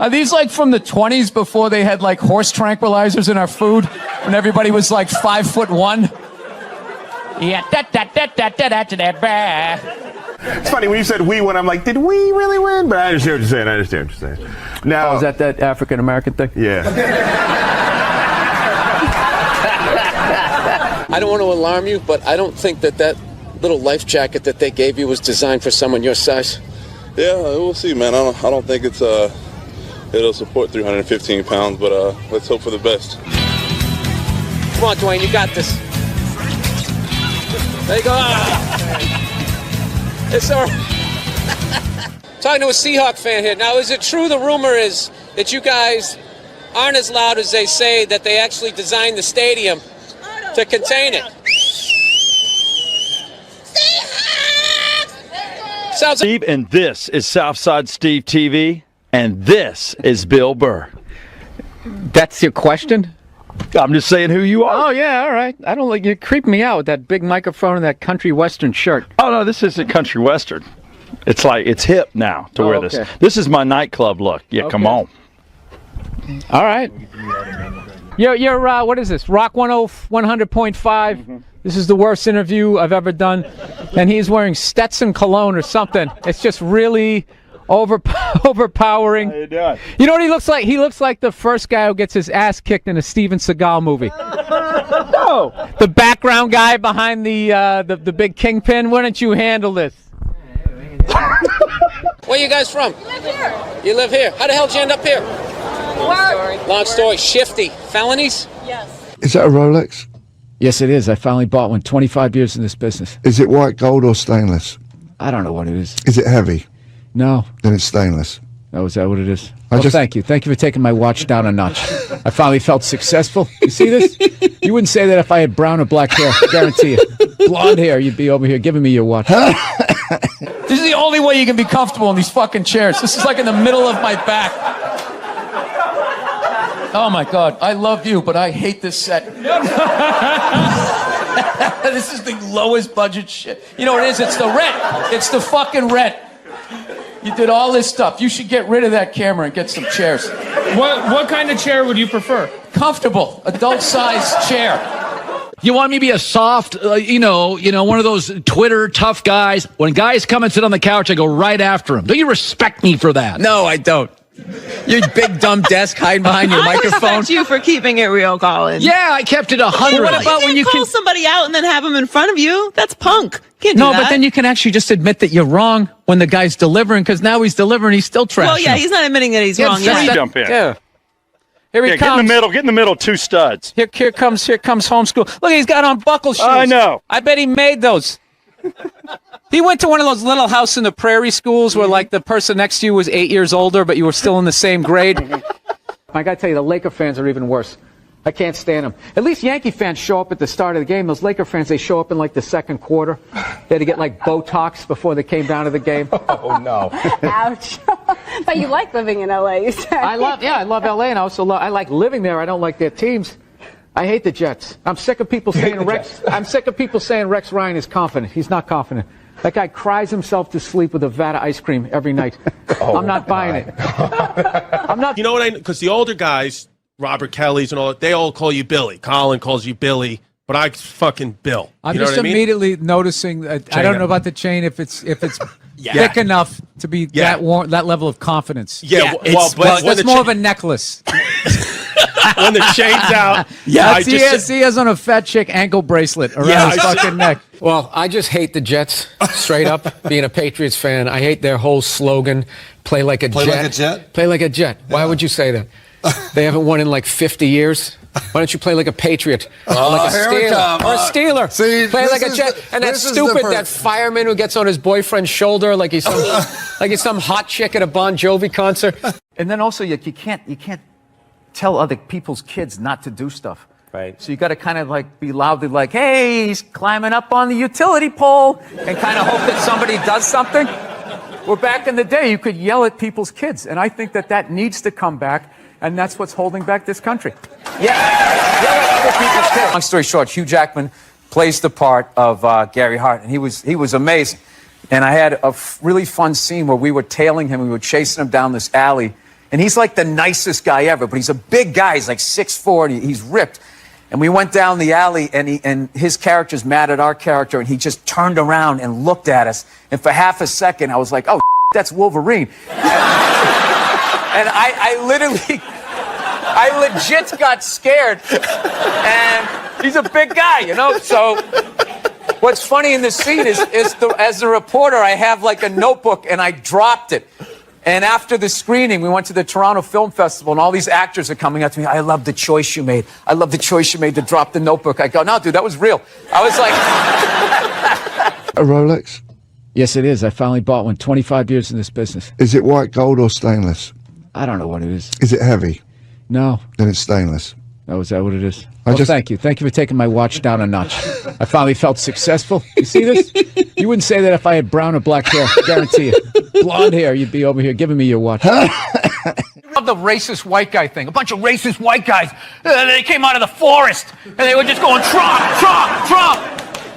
Are these like from the 20s before they had like horse tranquilizers in our food? When everybody was like 5'1"? Yeah, It's funny when you said we win, I'm like, did we really win? But I understand what you're saying. Now, is that African American thing? yeah. I don't want to alarm you, but I don't think that little life jacket that they gave you was designed for someone your size? Yeah, we'll see, man. I don't think it's it'll support 315 pounds, but let's hope for the best. Come on, Dwayne, you got this. There you go. It's all right. Talking to a Seahawk fan here. Now, is it true the rumor is that you guys aren't as loud as they say, that they actually designed the stadium to contain it? Sounds Steve, and this is Southside Steve TV, and this is Bill Burr. That's your question? I'm just saying who you are. Oh, yeah, all right. I don't like you creep me out with that big microphone and that country western shirt. Oh, no, this isn't country western. It's like, it's hip now to wear this. Okay. This is my nightclub look. Yeah, come on. All right. You're what is this? Rock 100.5. This is the worst interview I've ever done. And he's wearing Stetson cologne or something. It's just really overpowering. How you doing? You know what he looks like? He looks like the first guy who gets his ass kicked in a Steven Seagal movie. No. The background guy behind the big kingpin. Why don't you handle this? Where you guys from? We live here. You live here. How the hell did you end up here? Work. Long story. Shifty. Felonies? Yes. Is that a Rolex? Yes, it is. I finally bought one. 25 years in this business. Is it white gold or stainless? I don't know what it is. Is it heavy? No. Then it's stainless. Oh, is that what it is? Well, thank you. Thank you for taking my watch down a notch. I finally felt successful. You see this? You wouldn't say that if I had brown or black hair. I guarantee you. Blonde hair, you'd be over here giving me your watch. This is the only way you can be comfortable in these fucking chairs. This is like in the middle of my back. Oh, my God. I love you, but I hate this set. This is the lowest budget shit. You know what it is? It's the rent. It's the fucking rent. You did all this stuff. You should get rid of that camera and get some chairs. What kind of chair would you prefer? Comfortable, adult-sized chair. You want me to be a soft, one of those Twitter tough guys? When guys come and sit on the couch, I go right after them. Don't you respect me for that? No, I don't. Your big dumb desk hiding behind your microphone. I respect you for keeping it real, Colin. Yeah, I kept it 100. What about when you call somebody out and then have them in front of you? That's punk. Can't do No, that. but then you can actually just admit that you're wrong when the guy's delivering, because now he's delivering, he's still trashing. Well, yeah, he's not admitting that he's wrong. Let me Yeah. jump in. Yeah. Here he Yeah, comes. get in the middle, two studs. Here comes homeschool. Look, he's got on buckle shoes. I know. I bet he made those. He went to one of those little house in the prairie schools where, like, the person next to you was 8 years older, but you were still in the same grade. I got to tell you, the Laker fans are even worse. I can't stand them. At least Yankee fans show up at the start of the game. Those Laker fans, they show up in, like, the second quarter. They had to get, like, Botox before they came down to the game. Oh, no. Ouch. But you like living in LA, you said. I love LA, and I also I like living there. I don't like their teams. I hate the Jets. I'm sick of people saying Rex Ryan is confident. He's not confident. That guy cries himself to sleep with a vat of ice cream every night. I'm not buying it. I'm not. You know what because the older guys, Robert Kelly's and all that, they all call you Billy. Colin calls you Billy, but I fucking Bill. I'm you know just what I mean? immediately noticing that I don't know about the chain if it's Yeah. thick enough to be that level of confidence. Yeah, it's more of a necklace. When the chain's out, he has on a fat chick ankle bracelet around his fucking neck. Well, I just hate the Jets, straight up, being a Patriots fan. I hate their whole slogan, play like a jet. Play like a jet? Play like a jet. Why would you say that? They haven't won in like 50 years. Why don't you play like a Patriot? Or like a Steeler. Or a Steeler. See, play like a jet. And that stupid, that fireman who gets on his boyfriend's shoulder like he's some hot chick at a Bon Jovi concert. And then also, you can't tell other people's kids not to do stuff. Right. So you got to kind of like be loudly like, hey, he's climbing up on the utility pole, and kind of hope that somebody does something. Well, back in the day, you could yell at people's kids, and I think that needs to come back, and that's what's holding back this country. Yell at other people's kids. Long story short, Hugh Jackman plays the part of Gary Hart, and he was amazing. And I had a really fun scene where we were tailing him, we were chasing him down this alley. And he's like the nicest guy ever, but he's a big guy. He's like 6'4", and he's ripped. And we went down the alley, and his character's mad at our character, and he just turned around and looked at us. And for half a second, I was like, oh, that's Wolverine. And I legit got scared. And he's a big guy, you know? So What's funny in this scene is as the reporter, I have like a notebook and I dropped it. And after the screening, we went to the Toronto Film Festival, and all these actors are coming up to me. I love the choice you made. I love the choice you made to drop the notebook. I go, no, dude, that was real. I was like... A Rolex? Yes, it is. I finally bought one. 25 years in this business. Is it white gold or stainless? I don't know what it is. Is it heavy? No. Then it's stainless. Oh, is that what it is? Well, thank you. Thank you for taking my watch down a notch. I finally felt successful. You see this? You wouldn't say that if I had brown or black hair. I guarantee you. Blonde hair, you'd be over here giving me your watch. love the racist white guy thing. A bunch of racist white guys. They came out of the forest, and they were just going, Trump, Trump, Trump.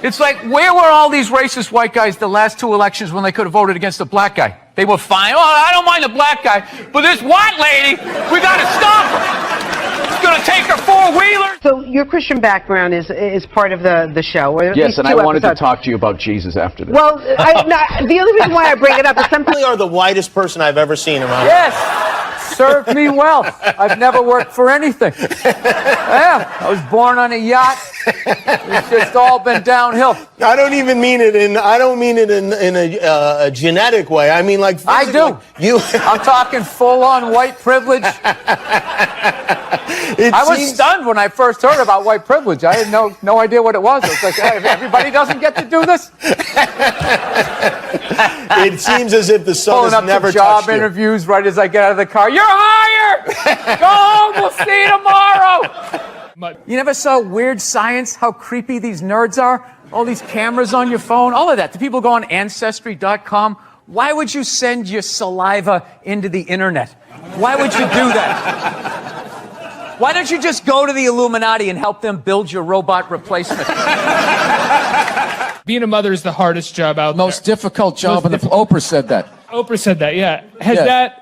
It's like, where were all these racist white guys the last 2 elections when they could have voted against a black guy? They were fine. Oh, I don't mind the black guy, but this white lady, we got to stop her. She's going to take her four-wheeler. So your Christian background is part of the show. Or at Yes, least and 2 I wanted to episodes. talk to you about Jesus after this. Well, the only reason why I bring it up is some people are the whitest person I've ever seen around. Yes, served me well. I've never worked for anything. Yeah, I was born on a yacht. It's just all been downhill. I don't even mean it in. I don't mean it in a genetic way. I mean like physically. I do. I'm talking full-on white privilege. I was stunned when I first heard about white privilege. I had no idea what it was. I was like, hey, everybody doesn't get to do this. It seems as if the sun Pulling has up never to job touched you. interviews right as I get out of the car. You're hired. Go home. We'll see you tomorrow. You never saw Weird Science? How creepy these nerds are? All these cameras on your phone, all of that. The people go on Ancestry.com. Why would you send your saliva into the internet? Why would you do that? Why don't you just go to the Illuminati and help them build your robot replacement? Being a mother is the hardest job out there. Most difficult job, and Oprah said that. Oprah said that, yeah.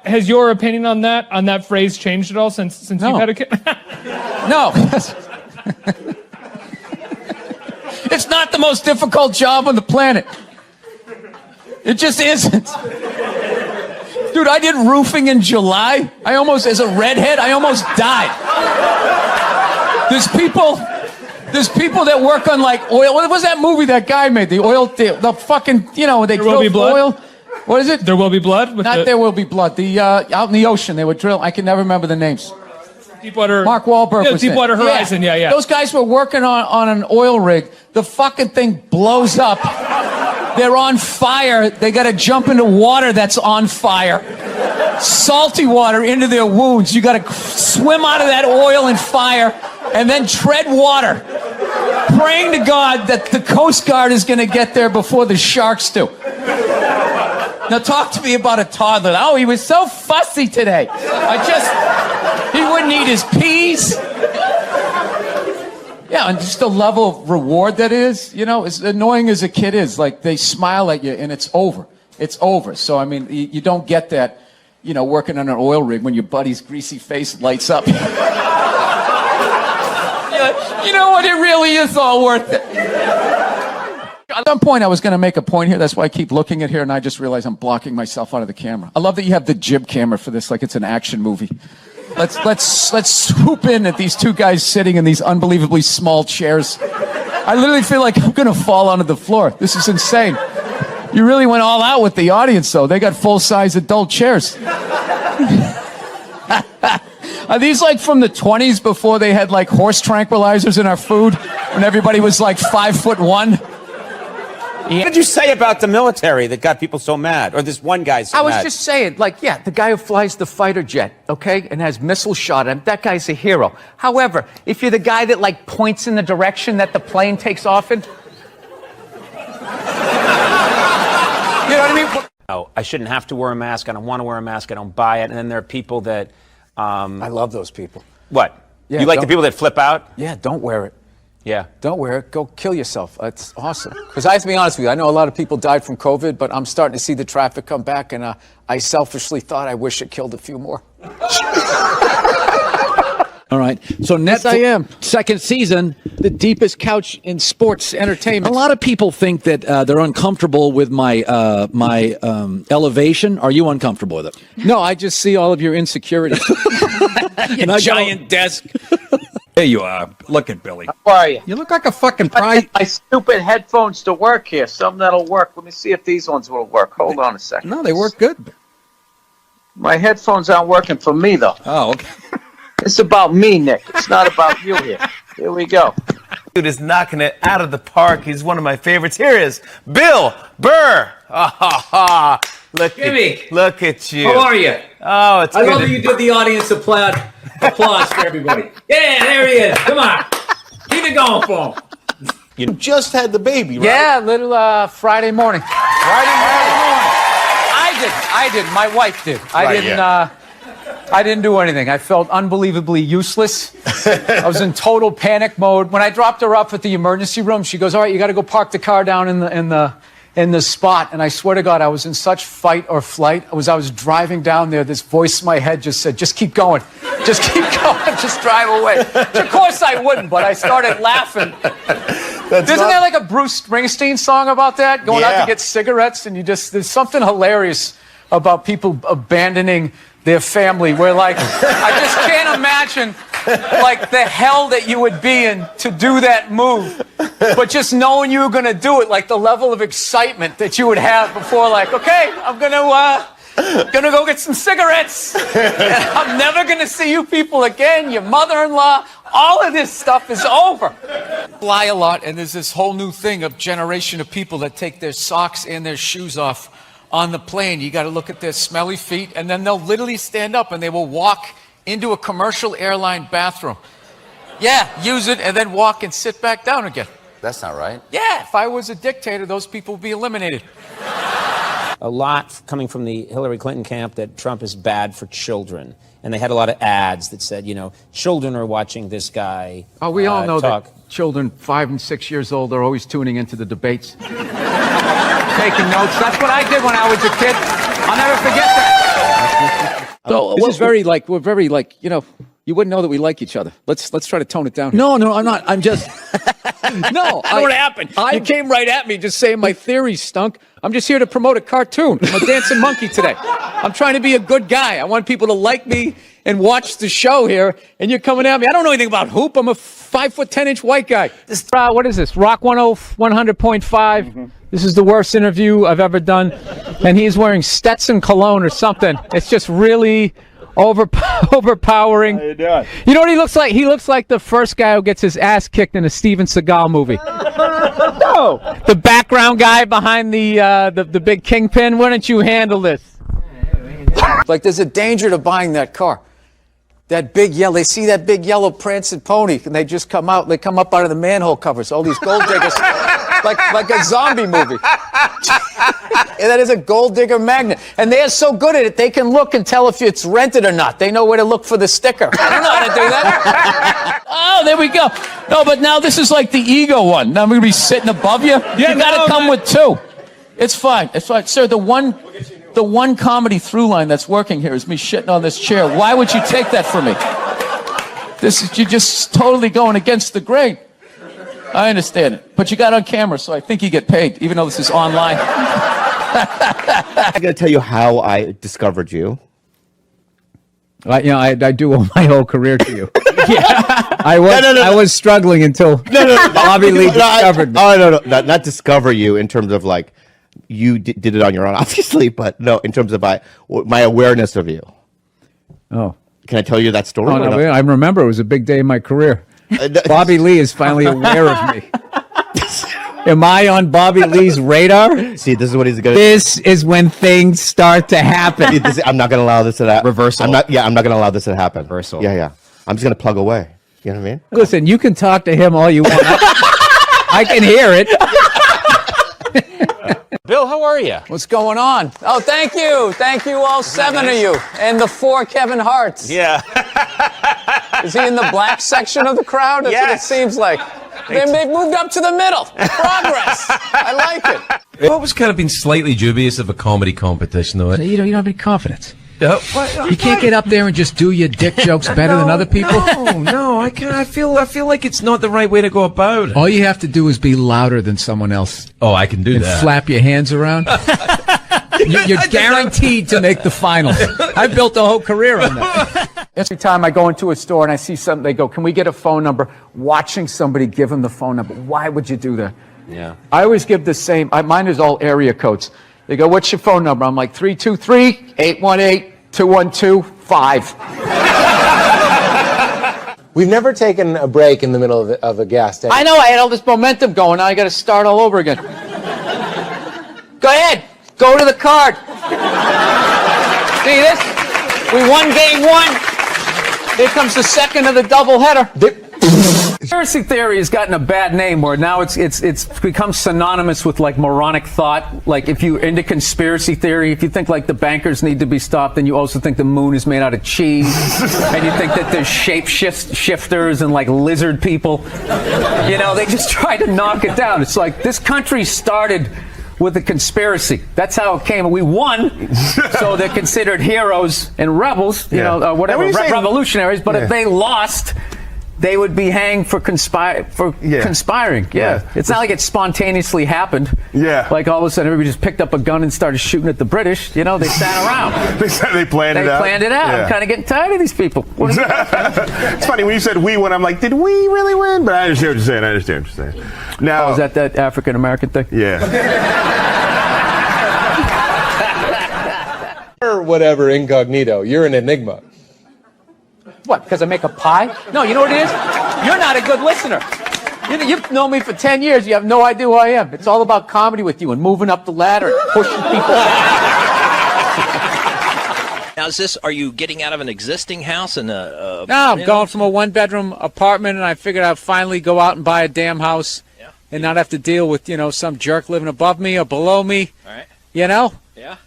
Has your opinion on that phrase changed at all since you've had a kid? No. It's not the most difficult job on the planet. It just isn't. Dude, I did roofing in July. As a redhead, I almost died. There's people that work on like oil. What was that movie that guy made? The oil, the fucking, they There Will Be drill Blood? oil. What is it? There Will Be Blood? There Will Be Blood. The out in the ocean, they would drill. I can never remember the names. Deepwater. Mark Wahlberg was in it. Deepwater Horizon, yeah. Those guys were working on an oil rig. The fucking thing blows up. They're on fire. They got to jump into water that's on fire. Salty water into their wounds. You got to swim out of that oil and fire and then tread water, praying to God that the Coast Guard is going to get there before the sharks do. Now talk to me about a toddler. Oh, he was so fussy today. He wouldn't eat his peas. Yeah, and just the level of reward that is, as annoying as a kid is, like they smile at you and it's over. It's over. So, I mean, you don't get that, working on an oil rig when your buddy's greasy face lights up. You know what? It really is all worth it. At some point, I was going to make a point here. That's why I keep looking at here, and I just realized I'm blocking myself out of the camera. I love that you have the jib camera for this, like it's an action movie. Let's swoop in at these two guys sitting in these unbelievably small chairs. I literally feel like I'm going to fall onto the floor. This is insane. You really went all out with the audience, though. They got full-size adult chairs. Are these like from the 20s before they had like horse tranquilizers in our food? When everybody was like 5'1"? What did you say about the military that got people so mad? Or this one guy so I was mad? just saying, the guy who flies the fighter jet, okay, and has missile shot at him, that guy's a hero. However, if you're the guy that points in the direction that the plane takes off in, you know what I mean? Oh, I shouldn't have to wear a mask. I don't want to wear a mask. I don't buy it. And then there are people that... I love those people. What? Yeah, you like the people that flip out? Yeah, don't wear it. Yeah. Don't wear it. Go kill yourself. It's awesome. Because I have to be honest with you, I know a lot of people died from COVID, but I'm starting to see the traffic come back, and I selfishly thought I wish it killed a few more. All right. So Yes, I am. second season. The deepest couch in sports entertainment. A lot of people think that they're uncomfortable with my elevation. Are you uncomfortable with it? No, I just see all of your insecurities. And I giant desk. There you are. Look at Billy. How are you? You look like a fucking prize. My stupid headphones to work here. Something that'll work. Let me see if these ones will work. Hold on a second. No, they work good. My headphones aren't working for me, though. Oh, okay. It's about me, Nick. It's not about you here. Here we go. Dude is knocking it out of the park. He's one of my favorites. Here is Bill Burr. Look at you. How are you? Oh, it's I good. love that you did the audience applause for everybody. Yeah, there he is. Come on. Keep it going for him. You just had the baby, right? Yeah, little Friday morning. Friday morning. I did. My wife did. I didn't do anything. I felt unbelievably useless. I was in total panic mode. When I dropped her off at the emergency room, she goes, "All right, you got to go park the car down in the spot." And I swear to God, I was in such fight or flight. I was driving down there. This voice in my head just said, "Just keep going. Just keep going. Just drive away." Of course I wouldn't, but I started laughing. Isn't there like a Bruce Springsteen song about that? Going out to get cigarettes, and there's something hilarious about people abandoning their family, where like, I just can't imagine like the hell that you would be in to do that move, but just knowing you were going to do it, like the level of excitement that you would have before, like, okay, I'm gonna go get some cigarettes, and I'm never gonna see you people again, your mother-in-law, all of this stuff is over. Fly a lot, and there's this whole new thing of generation of people that take their socks and their shoes off on the plane. You got to look at their smelly feet, and then they'll literally stand up and they will walk into a commercial airline bathroom. Yeah, use it and then walk and sit back down again. That's not right. Yeah, if I was a dictator, those people would be eliminated. A lot coming from the Hillary Clinton camp that Trump is bad for children. And they had a lot of ads that said, children are watching this guy. Oh, we all know talk. that children 5 and 6 years old are always tuning into the debates. Taking notes. That's what I did when I was a kid. I'll never forget that. So, This is very we're very you wouldn't know that we like each other. Let's try to tone it down here. No, I'm not. I'm just. No, I know what happened. You came right at me just saying my theory stunk. I'm just here to promote a cartoon. I'm a dancing monkey today. I'm trying to be a good guy. I want people to like me and watch the show here, and you're coming at me. I don't know anything about hoop. I'm a 5'10" white guy. What is this? Rock 100.5. This is the worst interview I've ever done. And he's wearing Stetson cologne or something. It's just really overpowering. How you doing? You know what he looks like? He looks like the first guy who gets his ass kicked in a Steven Seagal movie. No. The background guy behind the big kingpin. Why don't you handle this? Like there's a danger to buying that car. That big yellow, they see that big yellow prancing pony, and they just come out. They come up out of the manhole covers. All these gold diggers, like a zombie movie. And that is a gold digger magnet, and they are so good at it. They can look and tell if it's rented or not. They know where to look for the sticker. I don't know how to do that. Oh, there we go. No, but now this is like the ego one. Now I'm gonna be sitting above you. Yeah, you got to come with two. It's fine. It's fine, sir. The one comedy through line that's working here is me shitting on this chair. Why would you take that from me? You're just totally going against the grain. I understand it. But you got on camera, so I think you get paid, even though this is online. I got to tell you how I discovered you. I do owe my whole career to you. I was struggling until Bobby Lee discovered me. Oh, no, not discover you in terms of like, you did it on your own, obviously, but no, in terms of my awareness of you. Oh. Can I tell you that story? Oh, no, I remember it was a big day in my career. Bobby Lee is finally aware of me. Am I on Bobby Lee's radar? See, this is what he's going to... This is when things start to happen. I'm not going to allow this to happen. Reversal. I'm not going to allow this to happen. Reversal. Yeah. I'm just going to plug away. You know what I mean? Listen, you can talk to him all you want. I can hear it. Bill, how are you? What's going on? Oh, thank you. Thank you, all seven of you. And the 4 Kevin Harts. Yeah. Is he in the black section of the crowd? That's what it seems like. They've moved up to the middle. Progress. I like it. I've always kind of been slightly dubious of a comedy competition, though. You don't have any confidence. Yep. You can't get up there and just do your dick jokes better than other people? No, I can't. I feel like it's not the right way to go about it. All you have to do is be louder than someone else. Oh, I can do and that. Flap your hands around. You're guaranteed to make the finals. I built a whole career on that. Every time I go into a store and I see something, they go, "Can we get a phone number?" Watching somebody give them the phone number. Why would you do that? Yeah. I always give the same. Mine is all area codes. They go, "What's your phone number?" I'm like 323-818-212-5. We've never taken a break in the middle of a guest. I know. I had all this momentum going. Now I got to start all over again. Go ahead. Go to the card. See this? We won game one. Here comes the second of the doubleheader. Conspiracy theory has gotten a bad name where now it's become synonymous with like moronic thought. Like if you're into conspiracy theory, if you think like the bankers need to be stopped, then you also think the moon is made out of cheese, and you think that there's shifters and like lizard people. You know, they just try to knock it down. It's like this country started with a conspiracy. That's how it came. We won, so they're considered heroes and rebels, you know, whatever, revolutionaries. But if they lost, they would be hanged for conspiring. Yeah. It's not like it spontaneously happened. Yeah. Like all of a sudden everybody just picked up a gun and started shooting at the British. You know, they sat around. They planned it out. They planned it out. Yeah. I'm kind of getting tired of these people. It's funny when you said we won. I'm like, did we really win? But I understand what you're saying. Now, is that African American thing? Yeah. Or whatever, incognito. You're an enigma. What, because I make a pie? No, you know what it is? You're not a good listener. You've known me for 10 years. You have no idea who I am. It's all about comedy with you and moving up the ladder and pushing people out. Now, are you getting out of an existing house and No, I'm going from a one-bedroom apartment, and I figured I'd finally go out and buy a damn house and not have to deal with, some jerk living above me or below me. All right. Yeah.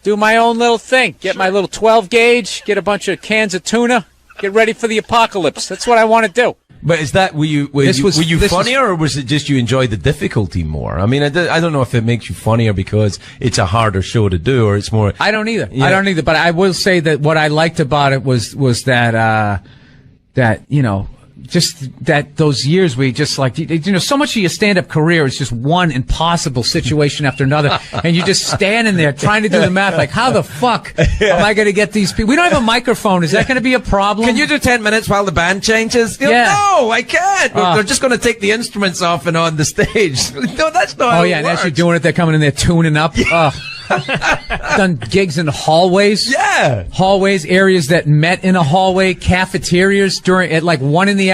Do my own little thing. Get my little 12 gauge, get a bunch of cans of tuna. Get ready for the apocalypse. That's what I want to do. But is that, were you funnier, or was it just you enjoy the difficulty more? I mean, I don't know if it makes you funnier because it's a harder show to do, or it's more. I don't either. Yeah. I don't either. But I will say that what I liked about it was that just that those years where you just like, so much of your stand-up career is just one impossible situation after another. And you're just standing there trying to do the math. Like, how the fuck am I going to get these people? We don't have a microphone. Is that going to be a problem? Can you do 10 minutes while the band changes? No, I can't. They're just going to take the instruments off and on the stage. No, that's not how it and works. as you're doing it, they're coming in there tuning up. Done gigs in hallways. Yeah. Hallways, areas that met in a hallway, cafeterias at like 1 PM.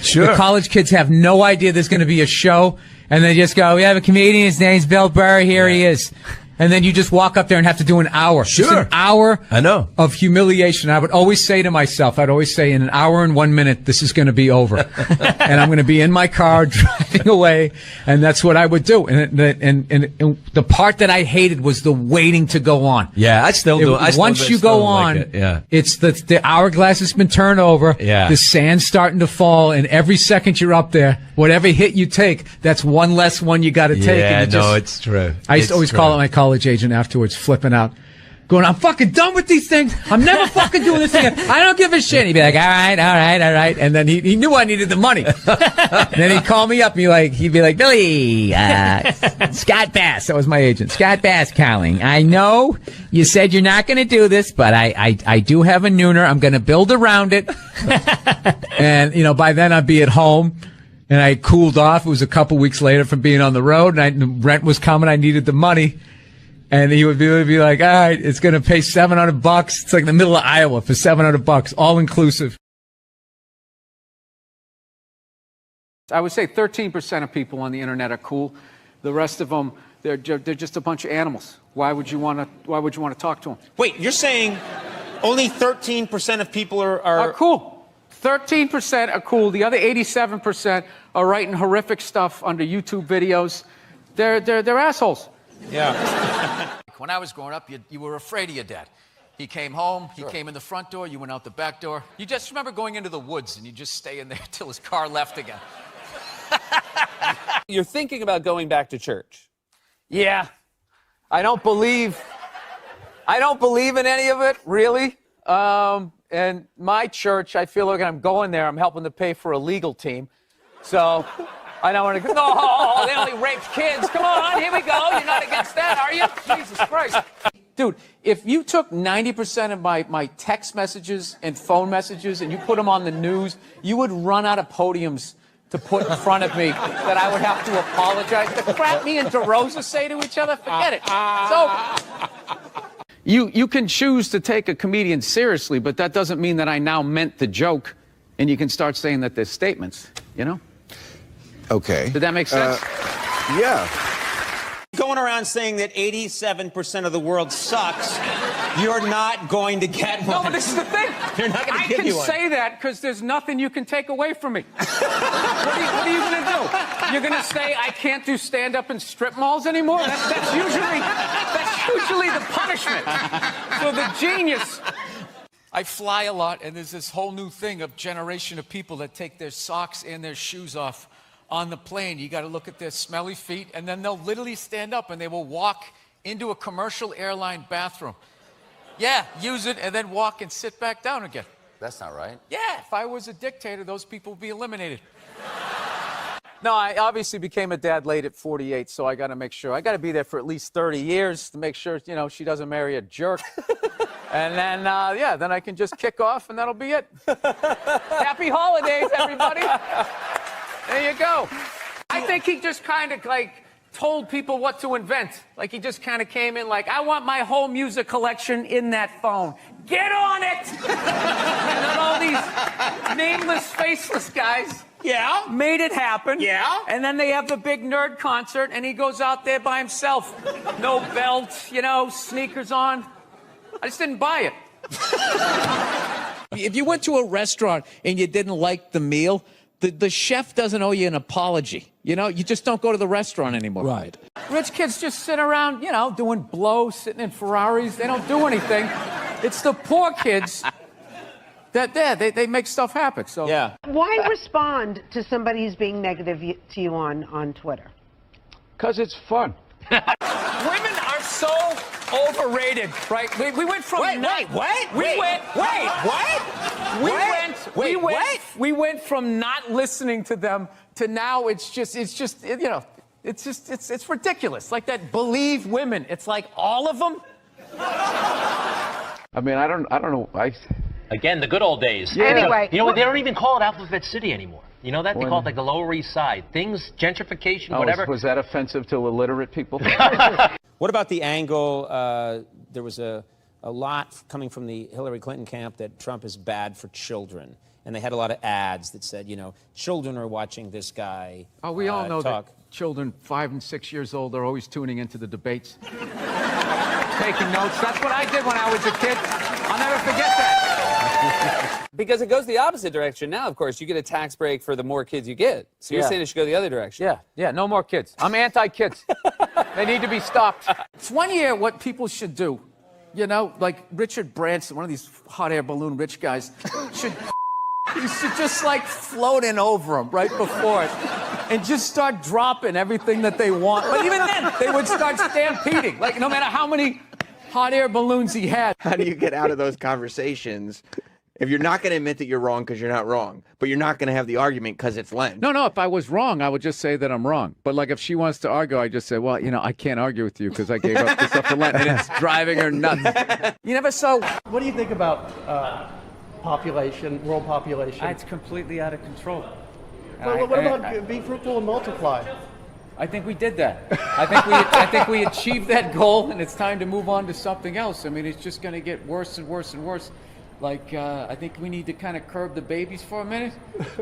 Sure. The college kids have no idea there's going to be a show, and they just go, "We have a comedian. His name's Bill Burr. Here he is." And then you just walk up there and have to do an hour. Sure. Just an hour I know. of humiliation. I would always say to myself, in an hour and 1 minute, this is going to be over. And I'm going to be in my car driving away. And that's what I would do. And the part that I hated was the waiting to go on. Yeah, I still do. Once you go on, it's the hourglass has been turned over. Yeah. The sand's starting to fall. And every second you're up there, whatever hit you take, that's one less one you got to take. Yeah, and it's true. I used to always call it my college agent afterwards, flipping out, going, "I'm fucking done with these things. I'm never fucking doing this again. I don't give a shit." He'd be like, all right. And then he knew I needed the money. And then he'd call me up and he'd be like, "Billy, Scott Bass," that was my agent, "Scott Bass calling. I know you said you're not going to do this, but I do have a nooner. I'm going to build around it." And, by then I'd be at home. And I cooled off. It was a couple weeks later from being on the road, and rent was coming. I needed the money. And he would be like, "All right, it's going to pay $700. It's like in the middle of Iowa for $700, all inclusive." I would say 13% of people on the internet are cool. The rest of them, they're just a bunch of animals. Why would you want to talk to them? Wait, you're saying only 13% of people are cool. 13% are cool. The other 87% are writing horrific stuff under YouTube videos. They're assholes. Yeah. When I was growing up, you were afraid of your dad. He came home, he came in the front door, you went out the back door. You just remember going into the woods and you just stay in there till his car left again. You're thinking about going back to church. Yeah. I don't believe in any of it, really. And my church, I feel like I'm going there, I'm helping to pay for a legal team. So I don't want to go, "No, they only raped kids. Come on, here we go. You're not against that, are you? Jesus Christ." Dude, if you took 90% of my text messages and phone messages and you put them on the news, you would run out of podiums to put in front of me that I would have to apologize. The crap me and DeRosa say to each other, forget it. So you can choose to take a comedian seriously, but that doesn't mean that I now meant the joke, and you can start saying that there's statements, you know? Okay. Did that make sense? Yeah. Going around saying that 87% of the world sucks, you're not going to get one. No, but this is the thing. They're not going to give you one. I can say that because there's nothing you can take away from me. What are you going to do? You're going to say I can't do stand-up in strip malls anymore? That's usually the punishment. So the genius. I fly a lot, and there's this whole new thing of generation of people that take their socks and their shoes off on the plane. You got to look at their smelly feet, and then they'll literally stand up and they will walk into a commercial airline bathroom. Yeah, use it and then walk and sit back down again. That's not right. Yeah, if I was a dictator, those people would be eliminated. No, I obviously became a dad late at 48, so I got to make sure. I got to be there for at least 30 years to make sure, you know, she doesn't marry a jerk. And then, yeah, then I can just kick off and that'll be it. Happy holidays, everybody. There you go. I think he just kind of like told people what to invent. Like he just kind of came in like, I want my whole music collection in that phone. Get on it! And then all these nameless, faceless guys made it happen. Yeah. And then they have the big nerd concert and he goes out there by himself. No belt, you know, sneakers on. I just didn't buy it. If you went to a restaurant and you didn't like the meal, the chef doesn't owe you an apology. You know, you just don't go to the restaurant anymore. Right. Rich kids just sit around, you know, doing blow, sitting in Ferraris. They don't do anything. It's the poor kids that they make stuff happen. So yeah. Why respond to somebody who's being negative to you on Twitter? Because it's fun. Women are so overrated, right? We went from we went from not listening to them to now it's ridiculous. Like that Believe women. It's like all of them. I mean, I don't know. Again, the good old days. Yeah. Anyway, you know what? They don't even call it Alphabet City anymore. You know that? They call it like the Lower East Side. Things, gentrification, whatever. Was that offensive to illiterate people? What about the angle? There was a lot coming from the Hillary Clinton camp that Trump is bad for children. And they had a lot of ads that said, you know, children are watching this guy Oh, we all know talk. that children 5 and 6 years old are always tuning into the debates. Taking notes. That's what I did when I was a kid. I'll never forget that. Because it goes the opposite direction now, of course. You get a tax break for the more kids you get. So you're saying it should go the other direction. Yeah, no more kids. I'm anti-kids. They need to be stopped. It's 1 year what people should do. You know, like Richard Branson, one of these hot air balloon rich guys, should just like float in over them right before it and just start dropping everything that they want. But even then, they would start stampeding. Like no matter how many hot air balloons he had. How do you get out of those conversations if you're not going to admit that you're wrong because you're not wrong, but you're not going to have the argument because it's Len? No, if I was wrong, I would just say that I'm wrong. But like if she wants to argue, I just say, well, you know, I can't argue with you because I gave up this stuff for Len, and it's driving her nuts. You never saw. What do you think about population, world population? It's completely out of control. Well, what about be fruitful and multiply? I think we did that. I think we achieved that goal, and it's time to move on to something else. I mean, it's just going to get worse and worse and worse. Like, I think we need to kind of curb the babies for a minute.